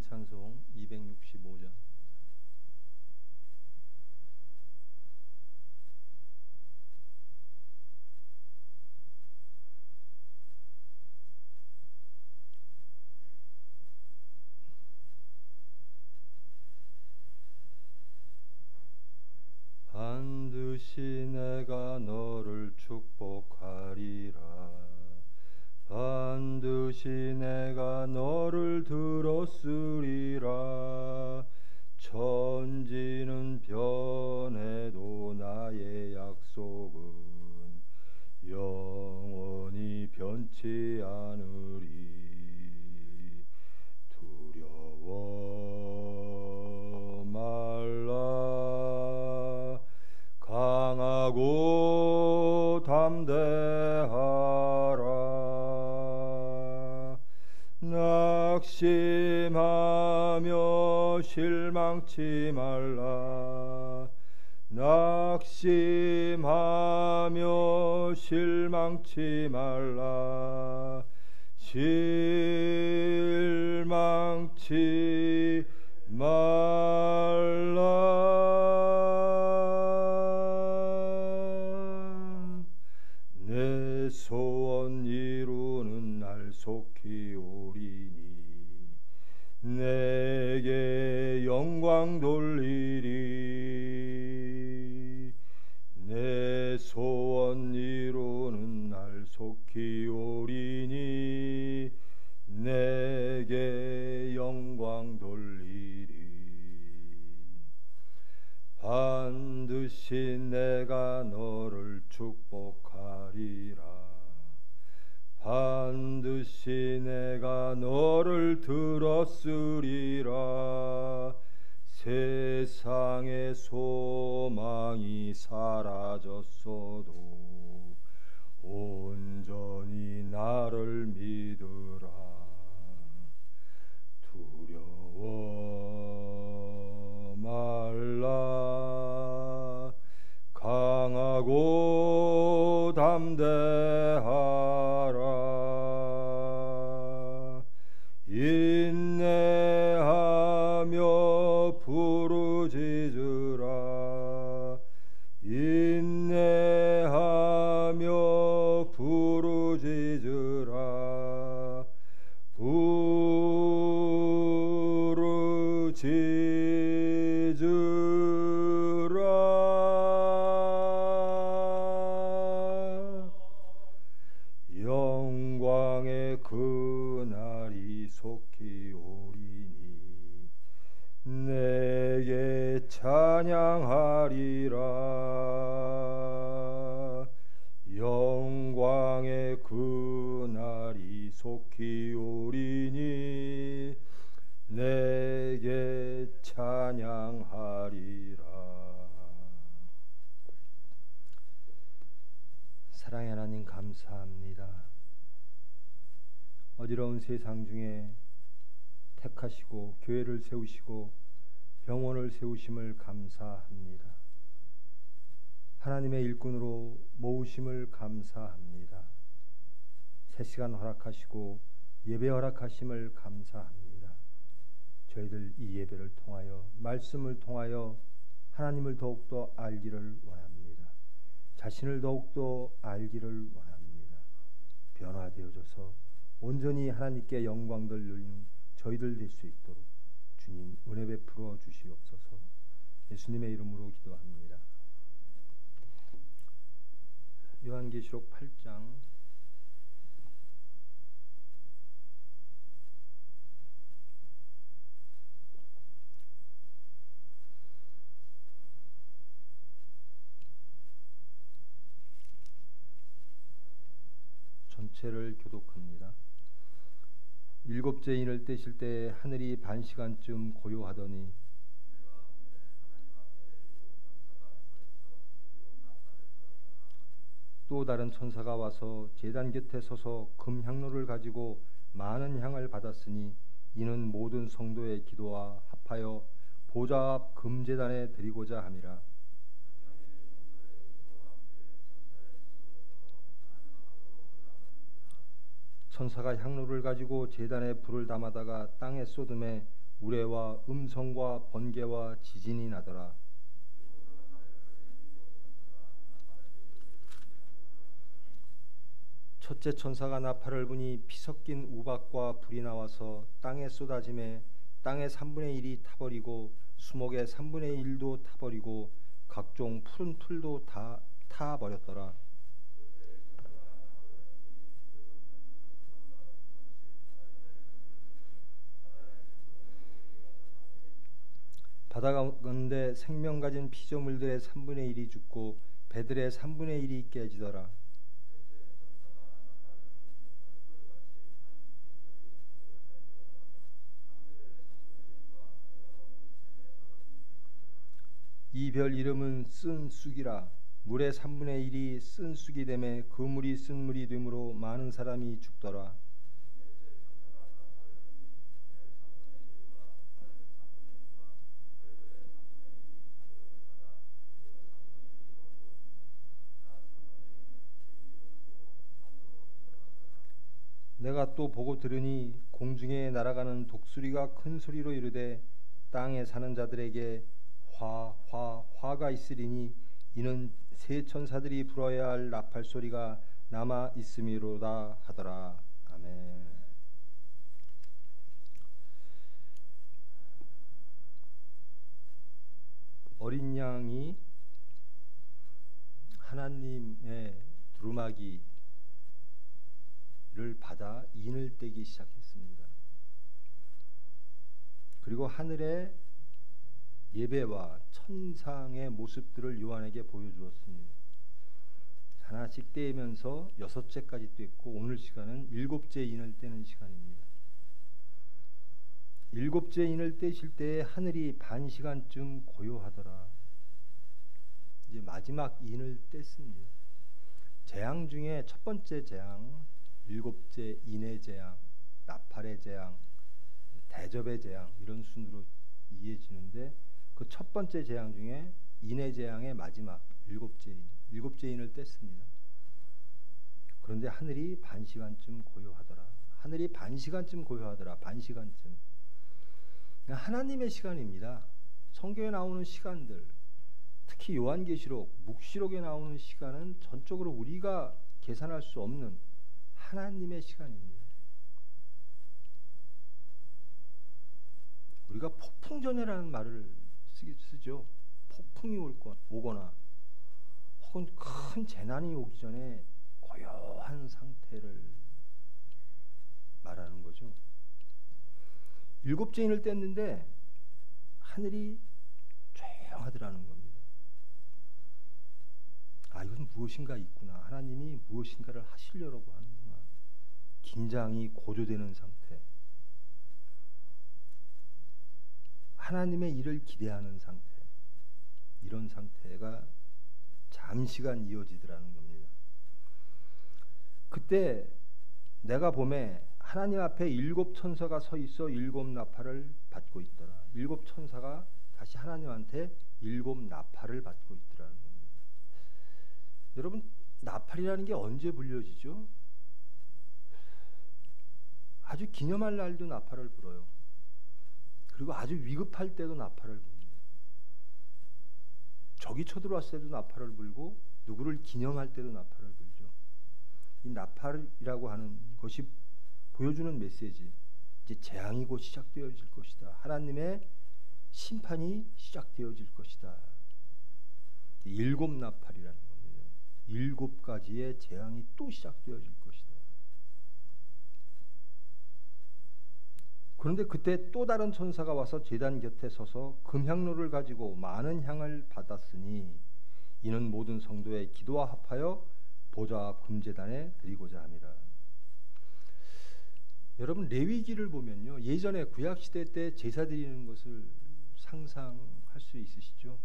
찬송 265장. 반드시 내가 너를 축복하리라. 반드시 내가 너를 들었으리라. 천지는 변해도 나의 약속은 영원히 변치 않으리. 두려워 말라. 강하고 담대하라. 낙심하며 실망치 말라. 낙심하며 실망치 말라. 실망치 말라. 내 소원 이루는 날 속히 오리니 내게 영광 돌리리. 내 소원 이루는 날 속히 오리니 내게 영광 돌리리. 반드시 내가 너를 축복하리라. 반드시 내가 너를 들었으리라. 세상의 소망이 사라졌어도 온전히 나를 믿으라. 두려워 말라. 강하고 담대하라. 인내하며 부르짖으라. 인내하며 부르짖으라. 부르짖으라. 영광의 그날이 속히 오리니 내게 찬양하리라. 영광의 그날이 속히 오리니 내게 찬양하리라. 사랑의 하나님, 감사합니다. 어지러운 세상 중에 택하시고 교회를 세우시고 병원을 세우심을 감사합니다. 하나님의 일꾼으로 모으심을 감사합니다. 새 시간 허락하시고 예배 허락하심을 감사합니다. 저희들 이 예배를 통하여 말씀을 통하여 하나님을 더욱더 알기를 원합니다. 자신을 더욱더 알기를 원합니다. 변화되어져서 온전히 하나님께 영광 돌리는 저희들 될 수 있도록 주님 은혜 베풀어 주시옵소서. 예수님의 이름으로 기도합니다. 요한계시록 8장 전체를 교독합니다. 일곱째 인을 떼실 때 하늘이 반시간쯤 고요하더니 또 다른 천사가 와서 제단 곁에 서서 금향로를 가지고 많은 향을 받았으니 이는 모든 성도의 기도와 합하여 보좌 앞 금제단에 드리고자 함이라. 천사가 향로를 가지고 제단에 불을 담아다가 땅에 쏟음에 우레와 음성과 번개와 지진이 나더라. 첫째 천사가 나팔을 부니 피 섞인 우박과 불이 나와서 땅에 쏟아짐에 땅의 3분의 1이 타버리고 수목의 3분의 1도 타버리고 각종 푸른 풀도 다 타버렸더라. 바다 가운데 생명 가진 피조물들의 3분의 1이 죽고 배들의 3분의 1이 깨지더라. 이 별 이름은 쓴 쑥이라. 물의 3분의 1이 쓴 쑥이 되매 그 물이 쓴 물이 되므로 많은 사람이 죽더라. 내가 또 보고 들으니 공중에 날아가는 독수리가 큰 소리로 이르되 땅에 사는 자들에게 화가 있으리니 이는 세 천사들이 불어야 할 나팔 소리가 남아 있음이로다 하더라. 아멘. 어린 양이 하나님의 두루마기를 받아 인을 떼기 시작했습니다. 그리고 하늘의 예배와 천상의 모습들을 요한에게 보여주었습니다. 하나씩 떼면서 6째까지 떼고 오늘 시간은 7째 인을 떼는 시간입니다. 7째 인을 떼실 때에 하늘이 반 시간쯤 고요하더라. 이제 마지막 인을 뗐습니다. 재앙 중에 첫 번째 재앙, 7째 인의 재앙, 나팔의 재앙, 대접의 재앙 이런 순으로 이해지는데 그 첫 번째 재앙 중에 인의 재앙의 마지막 7째 인을 뗐습니다. 그런데 하늘이 반 시간쯤 고요하더라. 하늘이 반 시간쯤 고요하더라. 반 시간쯤. 하나님의 시간입니다. 성경에 나오는 시간들, 특히 요한계시록, 묵시록에 나오는 시간은 전적으로 우리가 계산할 수 없는 하나님의 시간입니다. 우리가 폭풍전야라는 말을 쓰죠. 폭풍이 오거나 혹은 큰 재난이 오기 전에 고요한 상태를 말하는 거죠. 7째 인을 뗐는데 하늘이 조용하더라는 겁니다. 아, 이건 무엇인가 있구나. 하나님이 무엇인가를 하시려고 하는구나. 긴장이 고조되는 상태. 하나님의 일을 기대하는 상태. 이런 상태가 잠시간 이어지더라는 겁니다. 그때 내가 봄에 하나님 앞에 7 천사가 서 있어 7 나팔을 받고 있더라. 7 천사가 다시 하나님한테 7 나팔을 받고 있더라는 겁니다. 여러분, 나팔이라는 게 언제 불려지죠? 아주 기념할 날도 나팔을 불어요. 그리고 아주 위급할 때도 나팔을 붑니다. 적이 쳐들어왔을 때도 나팔을 불고 누구를 기념할 때도 나팔을 불죠. 이 나팔이라고 하는 것이 보여주는 메시지, 이제 재앙이 곧 시작되어질 것이다. 하나님의 심판이 시작되어질 것이다. 7 나팔이라는 겁니다. 7가지의 재앙이 또 시작되어질 것이다. 그런데 그때 또 다른 천사가 와서 제단 곁에 서서 금향로를 가지고 많은 향을 받았으니 이는 모든 성도의 기도와 합하여 보좌 앞 금제단에 드리고자 함이라. 여러분, 레위기를 보면요, 예전에 구약시대 때 제사 드리는 것을 상상할 수 있으시죠?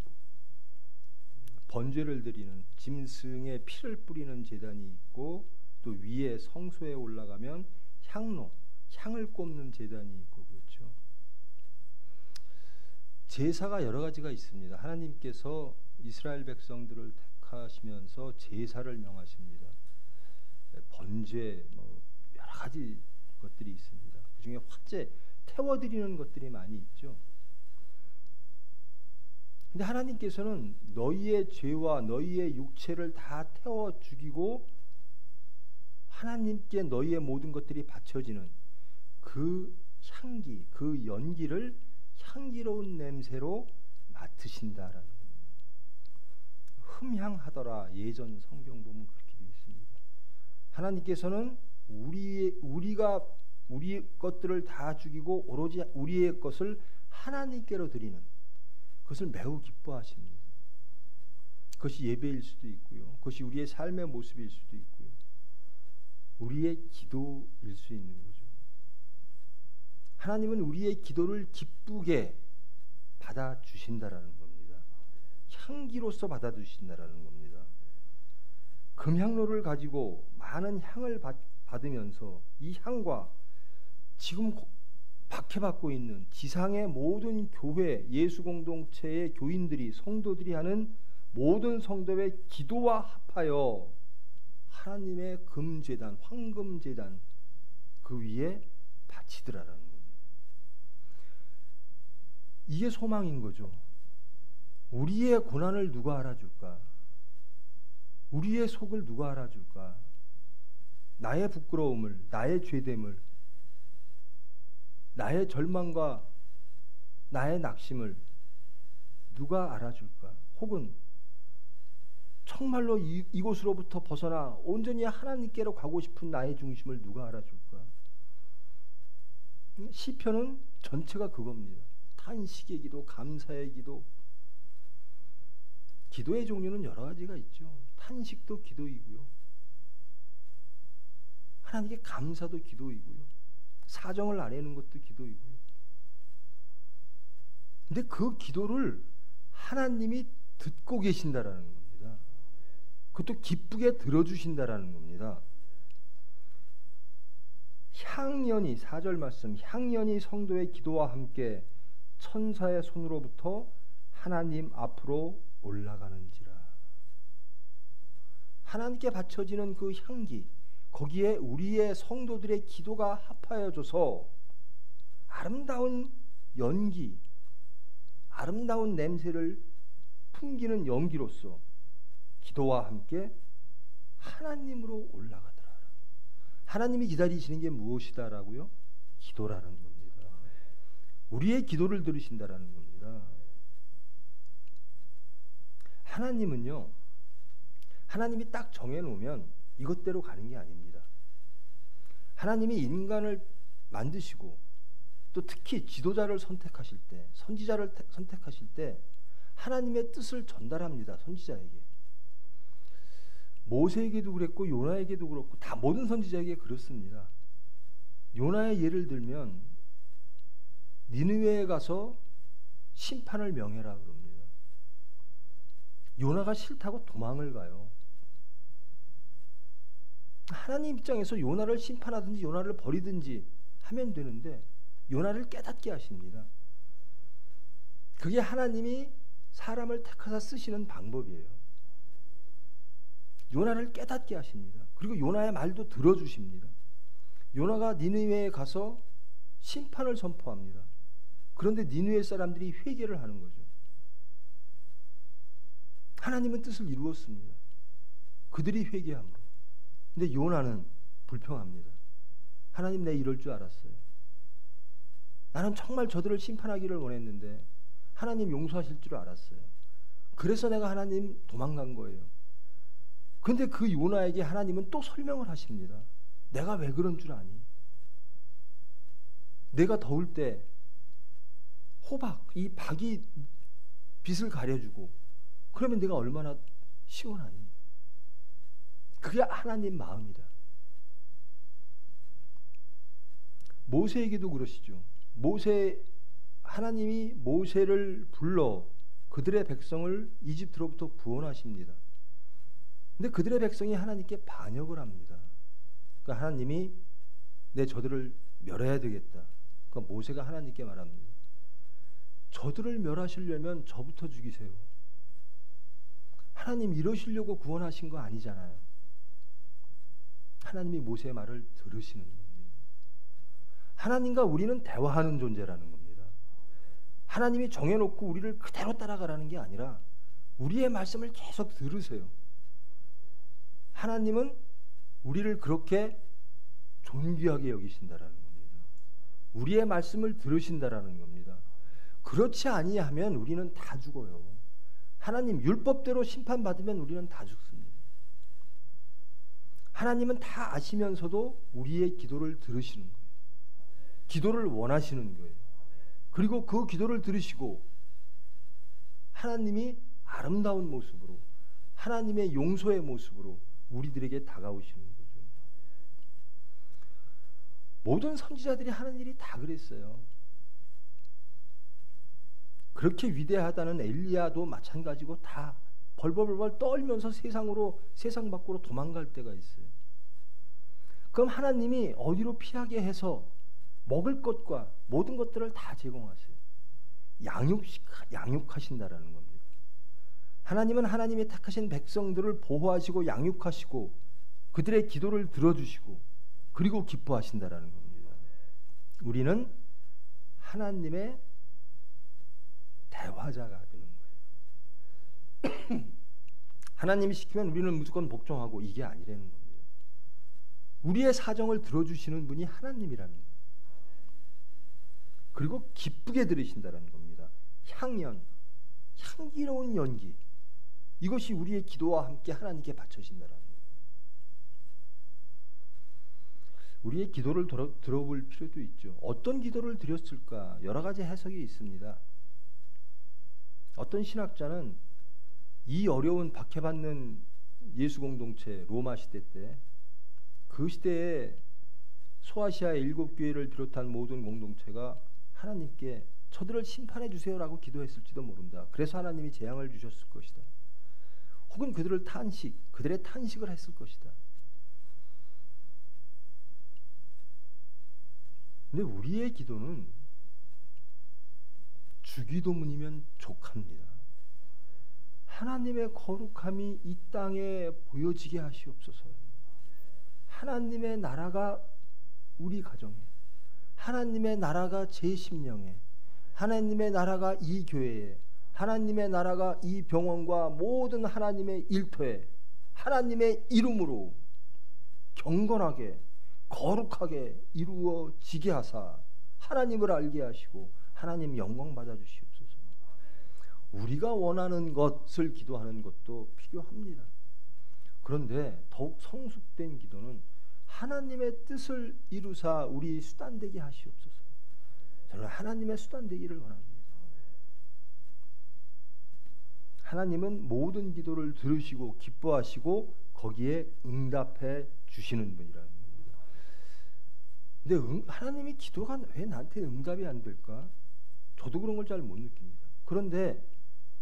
번제를 드리는 짐승의 피를 뿌리는 제단이 있고 또 위에 성소에 올라가면 향로, 향을 꼽는 제단이 있고 그렇죠. 제사가 여러 가지가 있습니다. 하나님께서 이스라엘 백성들을 택하시면서 제사를 명하십니다. 번제, 여러 가지 것들이 있습니다. 그 중에 태워드리는 것들이 많이 있죠. 근데 하나님께서는 너희의 죄와 너희의 육체를 다 태워 죽이고 하나님께 너희의 모든 것들이 바쳐지는 그 향기, 그 연기를 향기로운 냄새로 맡으신다라는 겁니다. 흠향하더라. 예전 성경 보면 그렇게 되어 있습니다. 하나님께서는 우리가 우리 것들을 다 죽이고 오로지 우리의 것을 하나님께로 드리는 그것을 매우 기뻐하십니다. 그것이 예배일 수도 있고요. 그것이 우리의 삶의 모습일 수도 있고요. 우리의 기도일 수 있는 거죠. 하나님은 우리의 기도를 기쁘게 받아주신다라는 겁니다. 향기로서 받아주신다라는 겁니다. 금향로를 가지고 많은 향을 받으면서 이 향과 지금 박해받고 있는 지상의 모든 교회, 예수 공동체의 교인들이, 성도들이 하는 모든 성도의 기도와 합하여 하나님의 금제단, 황금제단 그 위에 바치더라라는 겁니다. 이게 소망인 거죠. 우리의 고난을 누가 알아줄까? 우리의 속을 누가 알아줄까? 나의 부끄러움을, 나의 죄됨을, 나의 절망과 나의 낙심을 누가 알아줄까? 혹은 정말로 이곳으로부터 벗어나 온전히 하나님께로 가고 싶은 나의 중심을 누가 알아줄까? 시편은 전체가 그겁니다. 탄식의 기도, 감사의 기도. 기도의 종류는 여러 가지가 있죠. 탄식도 기도이고요. 하나님께 감사도 기도이고요. 사정을 아뢰는 것도 기도이고요. 근데 그 기도를 하나님이 듣고 계신다라는 겁니다. 그것도 기쁘게 들어주신다라는 겁니다. 향연이 4절 말씀, 향연이 성도의 기도와 함께 천사의 손으로부터 하나님 앞으로 올라가는지라. 하나님께 바쳐지는 그 향기, 거기에 우리의 성도들의 기도가 합하여져서 아름다운 연기, 아름다운 냄새를 풍기는 연기로서 기도와 함께 하나님으로 올라가더라. 하나님이 기다리시는 게 무엇이다라고요? 기도라는 겁니다. 우리의 기도를 들으신다라는 겁니다. 하나님은요, 하나님이 딱 정해놓으면 이것대로 가는 게 아닙니다. 하나님이 인간을 만드시고 또 특히 지도자를 선택하실 때, 선지자를 선택하실 때 하나님의 뜻을 전달합니다. 선지자에게. 모세에게도 그랬고 요나에게도 그렇고 다 모든 선지자에게 그렇습니다. 요나의 예를 들면 니느웨에 가서 심판을 명해라 그럽니다. 요나가 싫다고 도망을 가요. 하나님 입장에서 요나를 심판하든지 요나를 버리든지 하면 되는데 요나를 깨닫게 하십니다. 그게 하나님이 사람을 택하사 쓰시는 방법이에요. 요나를 깨닫게 하십니다. 그리고 요나의 말도 들어주십니다. 요나가 니느웨에 가서 심판을 선포합니다. 그런데 니느웨 사람들이 회개를 하는 거죠. 하나님은 뜻을 이루었습니다. 그들이 회개함으로. 근데 요나는 불평합니다. 하나님, 내가 이럴 줄 알았어요. 나는 정말 저들을 심판하기를 원했는데 하나님 용서하실 줄 알았어요. 그래서 내가 하나님 도망간 거예요. 그런데 그 요나에게 하나님은 또 설명을 하십니다. 내가 왜 그런 줄 아니? 내가 더울 때 호박, 이 박이 빛을 가려주고 그러면 내가 얼마나 시원하니? 그게 하나님 마음이다. 모세에게도 그러시죠. 하나님이 모세를 불러 그들의 백성을 이집트로부터 구원하십니다. 근데 그들의 백성이 하나님께 반역을 합니다. 그러니까 하나님이 내 저들을 멸해야 되겠다. 그러니까 모세가 하나님께 말합니다. 저들을 멸하시려면 저부터 죽이세요. 하나님 이러시려고 구원하신 거 아니잖아요. 하나님이 모세의 말을 들으시는 겁니다. 하나님과 우리는 대화하는 존재라는 겁니다. 하나님이 정해놓고 우리를 그대로 따라가라는 게 아니라 우리의 말씀을 계속 들으세요. 하나님은 우리를 그렇게 존귀하게 여기신다라는 겁니다. 우리의 말씀을 들으신다라는 겁니다. 그렇지 아니하면 우리는 다 죽어요. 하나님 율법대로 심판받으면 우리는 다 죽습니다. 하나님은 다 아시면서도 우리의 기도를 들으시는 거예요. 기도를 원하시는 거예요. 그리고 그 기도를 들으시고 하나님이 아름다운 모습으로, 하나님의 용서의 모습으로 우리들에게 다가오시는 거죠. 모든 선지자들이 하는 일이 다 그랬어요. 그렇게 위대하다는 엘리야도 마찬가지고 다 벌벌벌 떨면서 세상 밖으로 도망갈 때가 있어요. 그럼 하나님이 어디로 피하게 해서 먹을 것과 모든 것들을 다 제공하세요. 양육하신다라는 겁니다. 하나님은 하나님의 택하신 백성들을 보호하시고 양육하시고 그들의 기도를 들어주시고 그리고 기뻐하신다라는 겁니다. 우리는 하나님의 대화자가 되는 거예요. 하나님이 시키면 우리는 무조건 복종하고 이게 아니라는 겁니다. 우리의 사정을 들어주시는 분이 하나님이라는 거예요. 그리고 기쁘게 들으신다는 겁니다. 향기로운 연기, 이것이 우리의 기도와 함께 하나님께 바쳐진다는 거예요. 우리의 기도를 들어볼 필요도 있죠. 어떤 기도를 드렸을까? 여러 가지 해석이 있습니다. 어떤 신학자는 이 어려운 박해받는 예수 공동체 로마 시대 때, 그 시대에 소아시아의 7교회를 비롯한 모든 공동체가 하나님께 저들을 심판해 주세요라고 기도했을지도 모른다. 그래서 하나님이 재앙을 주셨을 것이다. 혹은 그들의 탄식을 했을 것이다. 근데 우리의 기도는 주기도문이면 족합니다. 하나님의 거룩함이 이 땅에 보여지게 하시옵소서. 하나님의 나라가 우리 가정에, 하나님의 나라가 제 심령에, 하나님의 나라가 이 교회에, 하나님의 나라가 이 병원과 모든 하나님의 일터에 하나님의 이름으로 경건하게 거룩하게 이루어지게 하사 하나님을 알게 하시고 하나님 영광 받아 주시옵소서. 우리가 원하는 것을 기도하는 것도 필요합니다. 그런데 더욱 성숙된 기도는 하나님의 뜻을 이루사 우리 수단되게 하시옵소서. 저는 하나님의 수단되기를 원합니다. 하나님은 모든 기도를 들으시고 기뻐하시고 거기에 응답해 주시는 분이라는 겁니다. 근데 하나님이 기도가 왜 나한테 응답이 안 될까? 저도 그런 걸 잘 못 느낍니다. 그런데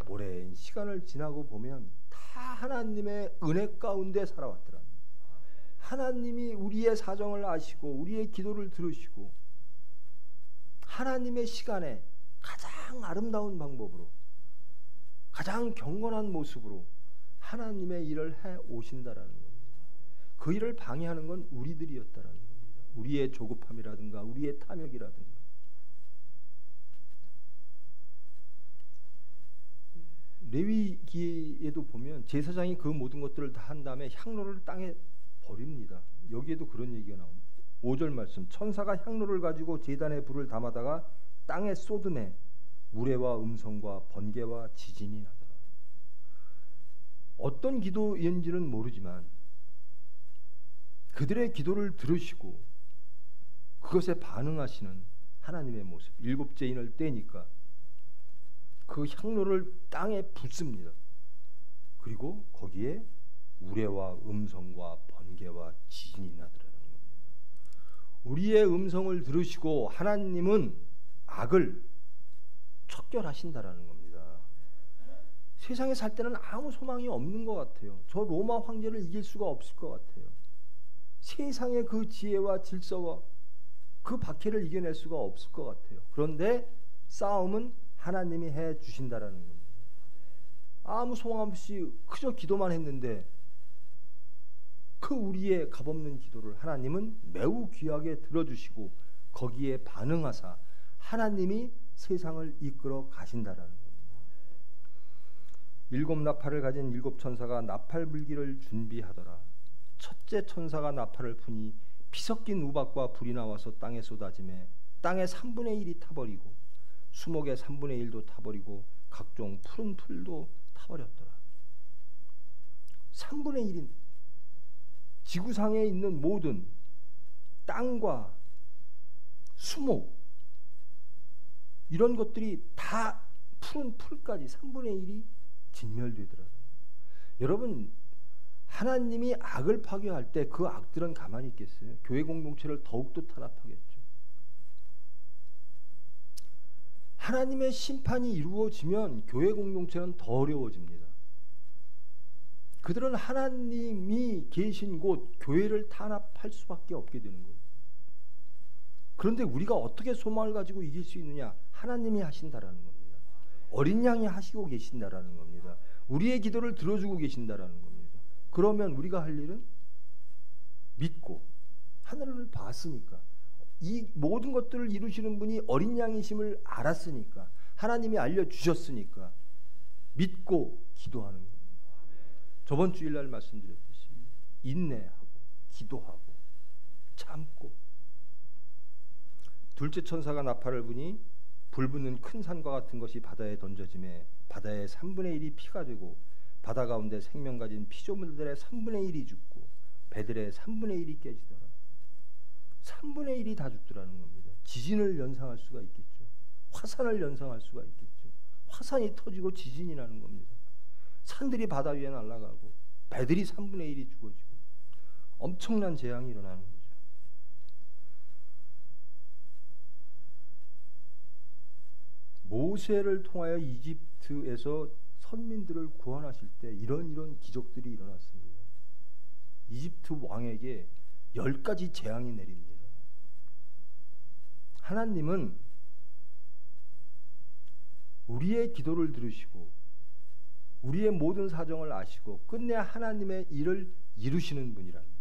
오랜 시간을 지나고 보면 다 하나님의 은혜 가운데 살아왔더라. 하나님이 우리의 사정을 아시고 우리의 기도를 들으시고 하나님의 시간에 가장 아름다운 방법으로 가장 경건한 모습으로 하나님의 일을 해 오신다라는 겁니다. 그 일을 방해하는 건 우리들이었다라는 겁니다. 우리의 조급함이라든가 우리의 탐욕이라든가. 레위기에도 보면 제사장이 그 모든 것들을 다 한 다음에 향로를 땅에 버립니다. 여기에도 그런 얘기가 나옵니다. 5절 말씀, 천사가 향로를 가지고 제단에 불을 담아다가 땅에 쏟으매 우레와 음성과 번개와 지진이 나더라. 어떤 기도인지는 모르지만 그들의 기도를 들으시고 그것에 반응하시는 하나님의 모습. 7째 인을 떼니까 그 향로를 땅에 붓습니다. 그리고 거기에 우레와 음성과 번개와 지진이 나더라는 겁니다. 우리의 음성을 들으시고 하나님은 악을 척결하신다라는 겁니다. 세상에 살 때는 아무 소망이 없는 것 같아요. 저 로마 황제를 이길 수가 없을 것 같아요. 세상의 그 지혜와 질서와 그 박해를 이겨낼 수가 없을 것 같아요. 그런데 싸움은 하나님이 해 주신다라는 겁니다. 아무 소망 없이 그저 기도만 했는데 그 우리의 값없는 기도를 하나님은 매우 귀하게 들어주시고 거기에 반응하사 하나님이 세상을 이끌어 가신다라는 겁니다. 일곱 나팔을 가진 일곱 천사가 나팔 불기를 준비하더라. 첫째 천사가 나팔을 푸니 피 섞인 우박과 불이 나와서 땅에 쏟아지매 땅의 3분의 1이 타버리고 수목의 3분의 1도 타버리고 각종 푸른 풀도 타버렸더라. 3분의 1인 지구상에 있는 모든 땅과 수목 이런 것들이 다 푸른 풀까지 3분의 1이 진멸되더라고요. 여러분, 하나님이 악을 파괴할 때 그 악들은 가만히 있겠어요? 교회 공동체를 더욱더 탄압하겠죠. 하나님의 심판이 이루어지면 교회 공동체는 더 어려워집니다. 그들은 하나님이 계신 곳 교회를 탄압할 수밖에 없게 되는 거예요. 그런데 우리가 어떻게 소망을 가지고 이길 수 있느냐? 하나님이 하신다라는 겁니다. 어린 양이 하시고 계신다라는 겁니다. 우리의 기도를 들어주고 계신다라는 겁니다. 그러면 우리가 할 일은 믿고 하늘을 봤으니까 이 모든 것들을 이루시는 분이 어린 양이심을 알았으니까 하나님이 알려주셨으니까 믿고 기도하는 겁니다. 저번 주일날 말씀드렸듯이 인내하고 기도하고 참고. 둘째 천사가 나팔을 부니 불붙는 큰 산과 같은 것이 바다에 던져지매 바다의 3분의 1이 피가 되고 바다 가운데 생명 가진 피조물들의 3분의 1이 죽고 배들의 3분의 1이 깨지더라. 3분의 1이 다 죽더라는 겁니다. 지진을 연상할 수가 있겠죠. 화산을 연상할 수가 있겠죠. 화산이 터지고 지진이 나는 겁니다. 산들이 바다 위에 날아가고 배들이 3분의 1이 죽어지고 엄청난 재앙이 일어나는 거죠. 모세를 통하여 이집트에서 선민들을 구원하실 때 이런 기적들이 일어났습니다. 이집트 왕에게 10가지 재앙이 내립니다. 하나님은 우리의 기도를 들으시고 우리의 모든 사정을 아시고 끝내 하나님의 일을 이루시는 분이라는 겁니다.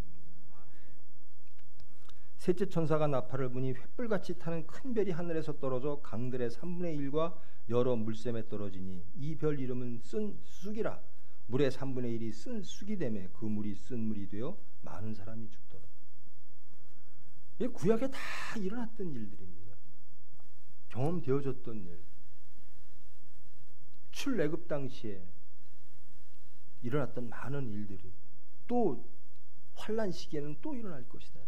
셋째 천사가 나팔을 부니 횃불같이 타는 큰 별이 하늘에서 떨어져 강들의 3분의 1과 여러 물샘에 떨어지니 이 별 이름은 쓴 쑥이라. 물의 3분의 1이 쓴 쑥이 되매 그 물이 쓴 물이 되어 많은 사람이 죽더라. 이 구약에 다 일어났던 일들입니다. 경험되어졌던 일. 출애굽 당시에 일어났던 많은 일들이 또 환난 시기에는 또 일어날 것이다.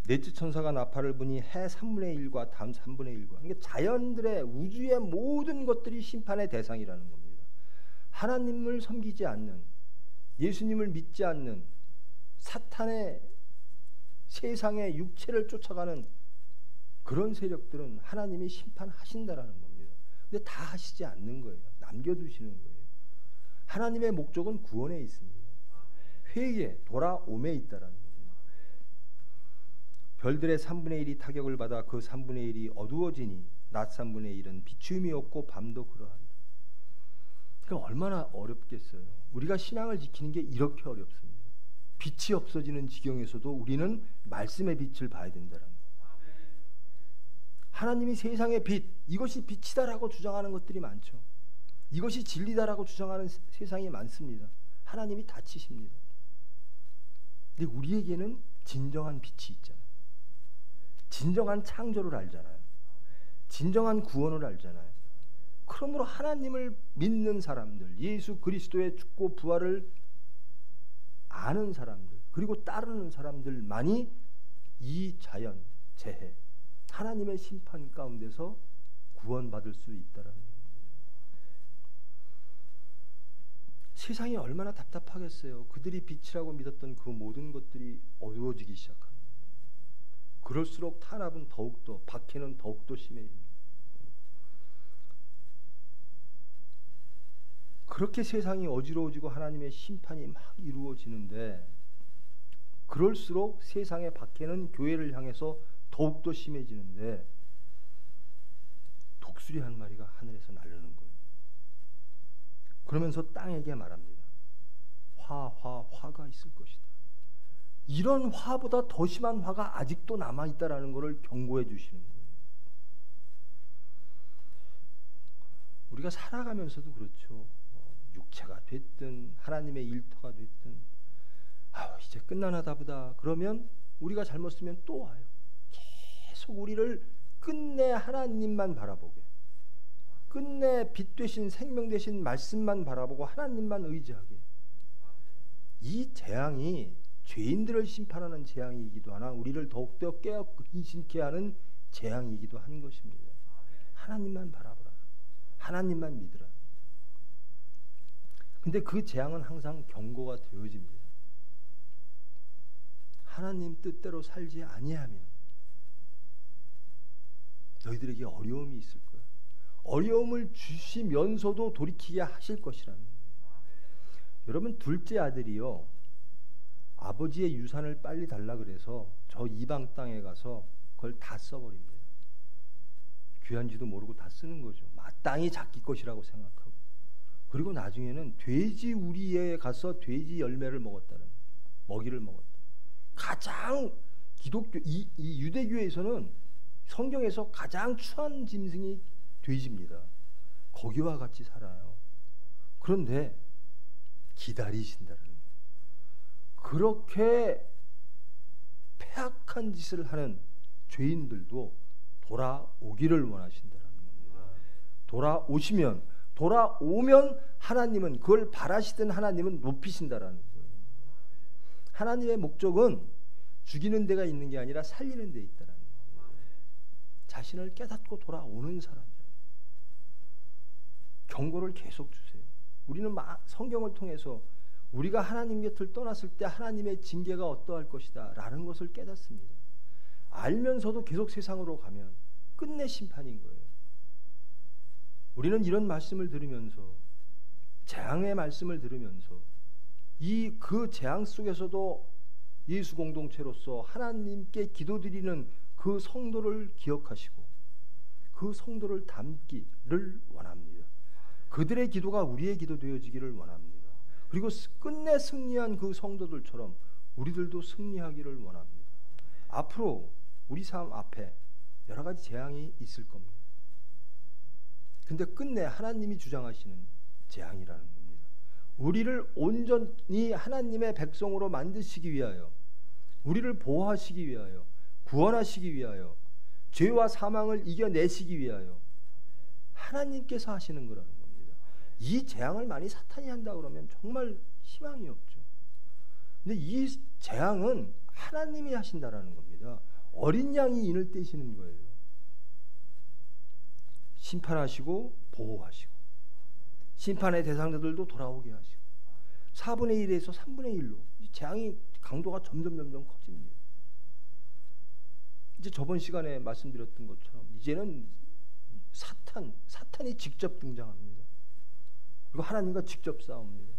넷째 천사가 나팔을 부니 해 3분의 1과 담 3분의 1과 그러니까 자연들의 우주의 모든 것들이 심판의 대상이라는 겁니다. 하나님을 섬기지 않는 예수님을 믿지 않는 사탄의 세상의 육체를 쫓아가는 그런 세력들은 하나님이 심판하신다라는 겁니다. 근데 다 하시지 않는 거예요. 남겨두시는 거예요. 하나님의 목적은 구원에 있습니다. 회개, 돌아옴에 있다라는 겁니다. 별들의 3분의 1이 타격을 받아 그 3분의 1이 어두워지니 낮 3분의 1은 비춤이 없고 밤도 그러하리라. 그러니까 얼마나 어렵겠어요. 우리가 신앙을 지키는 게 이렇게 어렵습니다. 빛이 없어지는 지경에서도 우리는 말씀의 빛을 봐야 된다는 거예요. 하나님이 세상의 빛, 이것이 빛이다라고 주장하는 것들이 많죠. 이것이 진리다라고 주장하는 세상이 많습니다. 하나님이 다치십니다. 근데 우리에게는 진정한 빛이 있잖아요. 진정한 창조를 알잖아요. 진정한 구원을 알잖아요. 그러므로 하나님을 믿는 사람들, 예수 그리스도의 죽고 부활을 아는 사람들, 그리고 따르는 사람들만이 이 자연, 재해, 하나님의 심판 가운데서 구원받을 수 있다라는 겁니다. 세상이 얼마나 답답하겠어요. 그들이 빛이라고 믿었던 그 모든 것들이 어두워지기 시작합니다. 그럴수록 탄압은 더욱더, 박해는 더욱더 심해집니다. 그렇게 세상이 어지러워지고 하나님의 심판이 막 이루어지는데 그럴수록 세상의 박해는 교회를 향해서 더욱더 심해지는데 독수리 한 마리가 하늘에서 날르는 거예요. 그러면서 땅에게 말합니다. 화가 있을 것이다. 이런 화보다 더 심한 화가 아직도 남아있다라는 것을 경고해 주시는 거예요. 우리가 살아가면서도 그렇죠. 육체가 됐든 하나님의 일터가 됐든 이제 끝나나 보다 그러면 우리가 잘못 쓰면 또 와요. 계속 우리를 끝내 하나님만 바라보게, 끝내 빛 되신 생명 되신 말씀만 바라보고 하나님만 의지하게. 이 재앙이 죄인들을 심판하는 재앙이기도 하나 우리를 더욱더 깨어 근신케 하는 재앙이기도 한 것입니다. 하나님만 바라보라, 하나님만 믿으라. 근데 그 재앙은 항상 경고가 되어집니다. 하나님 뜻대로 살지 아니하면 너희들에게 어려움이 있을 거야. 어려움을 주시면서도 돌이키게 하실 것이라는 거예요. 여러분, 둘째 아들이요, 아버지의 유산을 빨리 달라 그래서 저 이방 땅에 가서 그걸 다 써버립니다. 귀한지도 모르고 다 쓰는 거죠. 마땅히 자기 것이라고 생각하고. 그리고 나중에는 돼지 우리에 가서 돼지 열매를 먹었다는, 먹이를 먹었다. 가장 기독교 이 유대교에서는 성경에서 가장 추한 짐승이 돼지입니다. 거기와 같이 살아요. 그런데 기다리신다는 거예요. 그렇게 폐악한 짓을 하는 죄인들도 돌아오기를 원하신다는 겁니다. 돌아오면 하나님은, 그걸 바라시던 하나님은 높이신다라는 거예요. 하나님의 목적은 죽이는 데가 있는 게 아니라 살리는 데 있다라는 거예요. 자신을 깨닫고 돌아오는 사람이에요. 경고를 계속 주세요. 우리는 성경을 통해서 우리가 하나님 곁을 떠났을 때 하나님의 징계가 어떠할 것이다 라는 것을 깨닫습니다. 알면서도 계속 세상으로 가면 끝내 심판인 거예요. 우리는 이런 말씀을 들으면서, 재앙의 말씀을 들으면서 그 재앙 속에서도 예수 공동체로서 하나님께 기도드리는 그 성도를 기억하시고 그 성도를 담기를 원합니다. 그들의 기도가 우리의 기도 되어지기를 원합니다. 그리고 끝내 승리한 그 성도들처럼 우리들도 승리하기를 원합니다. 앞으로 우리 삶 앞에 여러 가지 재앙이 있을 겁니다. 근데 끝내 하나님이 주장하시는 재앙이라는 겁니다. 우리를 온전히 하나님의 백성으로 만드시기 위하여, 우리를 보호하시기 위하여, 구원하시기 위하여, 죄와 사망을 이겨내시기 위하여 하나님께서 하시는 거라는 겁니다. 이 재앙을 많이 사탄이 한다 그러면 정말 희망이 없죠. 근데 이 재앙은 하나님이 하신다라는 겁니다. 어린 양이 인을 떼시는 거예요. 심판하시고 보호하시고 심판의 대상자들도 돌아오게 하시고 4분의 1에서 3분의 1로 재앙이 강도가 점점 커집니다. 이제 저번 시간에 말씀드렸던 것처럼 이제는 사탄이 직접 등장합니다. 그리고 하나님과 직접 싸웁니다.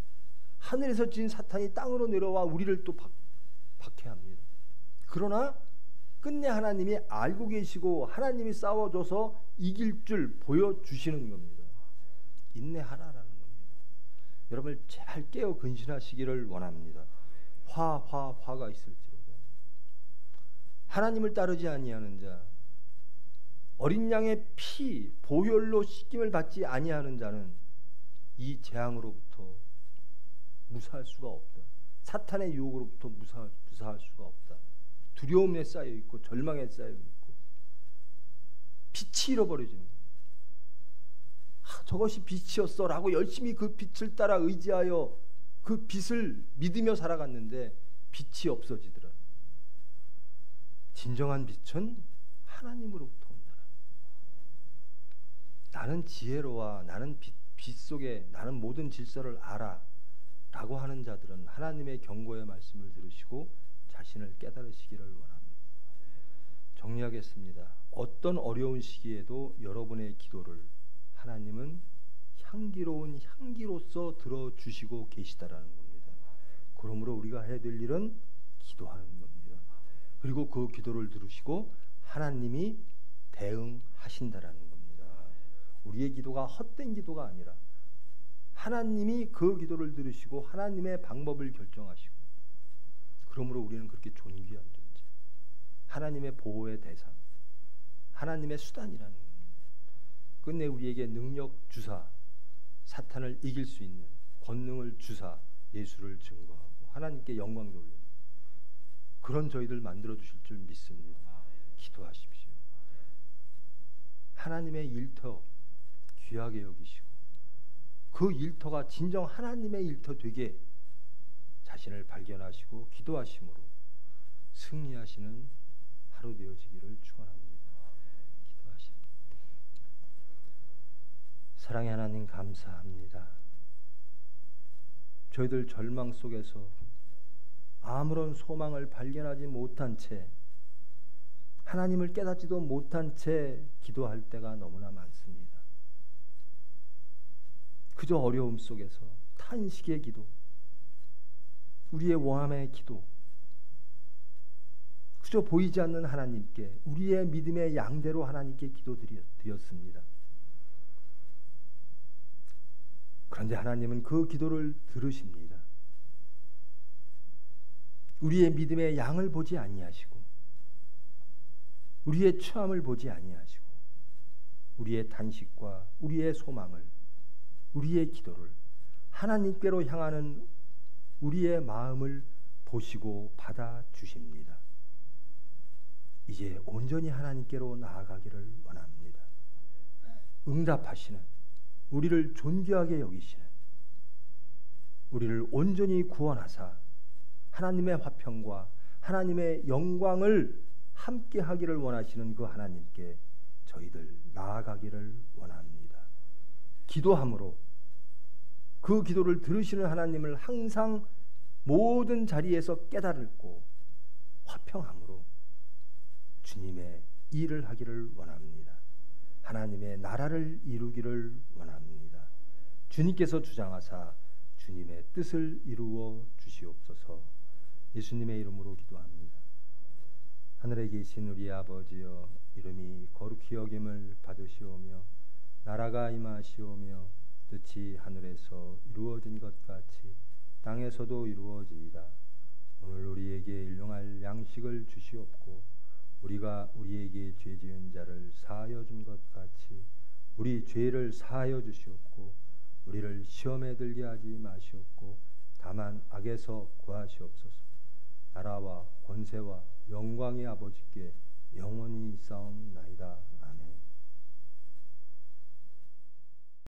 하늘에서 진 사탄이 땅으로 내려와 우리를 또 박해합니다. 그러나 끝내 하나님이 알고 계시고 하나님이 싸워줘서 이길 줄 보여주시는 겁니다. 인내하라라는 겁니다. 여러분 잘 깨어 근신하시기를 원합니다. 화가 있을지로다. 하나님을 따르지 아니하는 자, 어린 양의 피 보혈로 씻김을 받지 아니하는 자는 이 재앙으로부터 무사할 수가 없다. 사탄의 유혹으로부터 무사할 수가 없다. 두려움에 쌓여 있고 절망에 쌓여 있고 빛이 잃어버려지는 거예요. 저것이 빛이었어 라고 열심히 그 빛을 따라 의지하여 그 빛을 믿으며 살아갔는데 빛이 없어지더라. 진정한 빛은 하나님으로부터 온다. 나는 지혜로워, 나는 빛 속에 나는 모든 질서를 알아 라고 하는 자들은 하나님의 경고의 말씀을 들으시고 자신을 깨달으시기를 원합니다. 정리하겠습니다. 어떤 어려운 시기에도 여러분의 기도를 하나님은 향기로운 향기로서 들어주시고 계시다라는 겁니다. 그러므로 우리가 해야 될 일은 기도하는 겁니다. 그리고 그 기도를 들으시고 하나님이 대응하신다라는 겁니다. 우리의 기도가 헛된 기도가 아니라 하나님이 그 기도를 들으시고 하나님의 방법을 결정하시고 그러므로 우리는 그렇게 존귀한 존재, 하나님의 보호의 대상, 하나님의 수단이라는 겁니다. 끝내 우리에게 능력 주사, 사탄을 이길 수 있는 권능을 주사 예수를 증거하고 하나님께 영광 돌리는 그런 저희들 만들어 주실 줄 믿습니다. 기도하십시오. 하나님의 일터 귀하게 여기시고 그 일터가 진정 하나님의 일터 되게 자신을 발견하시고 기도하심으로 승리하시는 하루 되어지기를 축원합니다. 기도하십니다. 사랑의 하나님 감사합니다. 저희들 절망 속에서 아무런 소망을 발견하지 못한 채 하나님을 깨닫지도 못한 채 기도할 때가 너무나 많습니다. 그저 어려움 속에서 탄식의 기도, 우리의 원함의 기도, 그저 보이지 않는 하나님께 우리의 믿음의 양대로 하나님께 기도드렸습니다. 그런데 하나님은 그 기도를 들으십니다. 우리의 믿음의 양을 보지 아니하시고 우리의 처함을 보지 아니하시고 우리의 탄식과 우리의 소망을, 우리의 기도를 하나님께로 향하는 우리의 마음을 보시고 받아주십니다. 이제 온전히 하나님께로 나아가기를 원합니다. 응답하시는, 우리를 존귀하게 여기시는, 우리를 온전히 구원하사 하나님의 화평과 하나님의 영광을 함께 하기를 원하시는 그 하나님께 저희들 나아가기를 원합니다. 기도함으로 그 기도를 들으시는 하나님을 항상 모든 자리에서 깨달고 화평함으로 주님의 일을 하기를 원합니다. 하나님의 나라를 이루기를 원합니다. 주님께서 주장하사 주님의 뜻을 이루어 주시옵소서. 예수님의 이름으로 기도합니다. 하늘에 계신 우리 아버지여, 이름이 거룩히 여김을 받으시오며 나라가 임하시오며 뜻이 하늘에서 이루어진 것 같이 땅에서도 이루어지이다. 오늘 우리에게 일용할 양식을 주시옵고 우리가 우리에게 죄 지은 자를 사하여 준 것 같이 우리 죄를 사하여 주시옵고 우리를 시험에 들게 하지 마시옵고 다만 악에서 구하시옵소서. 나라와 권세와 영광의 아버지께 영원히 있사옵나이다.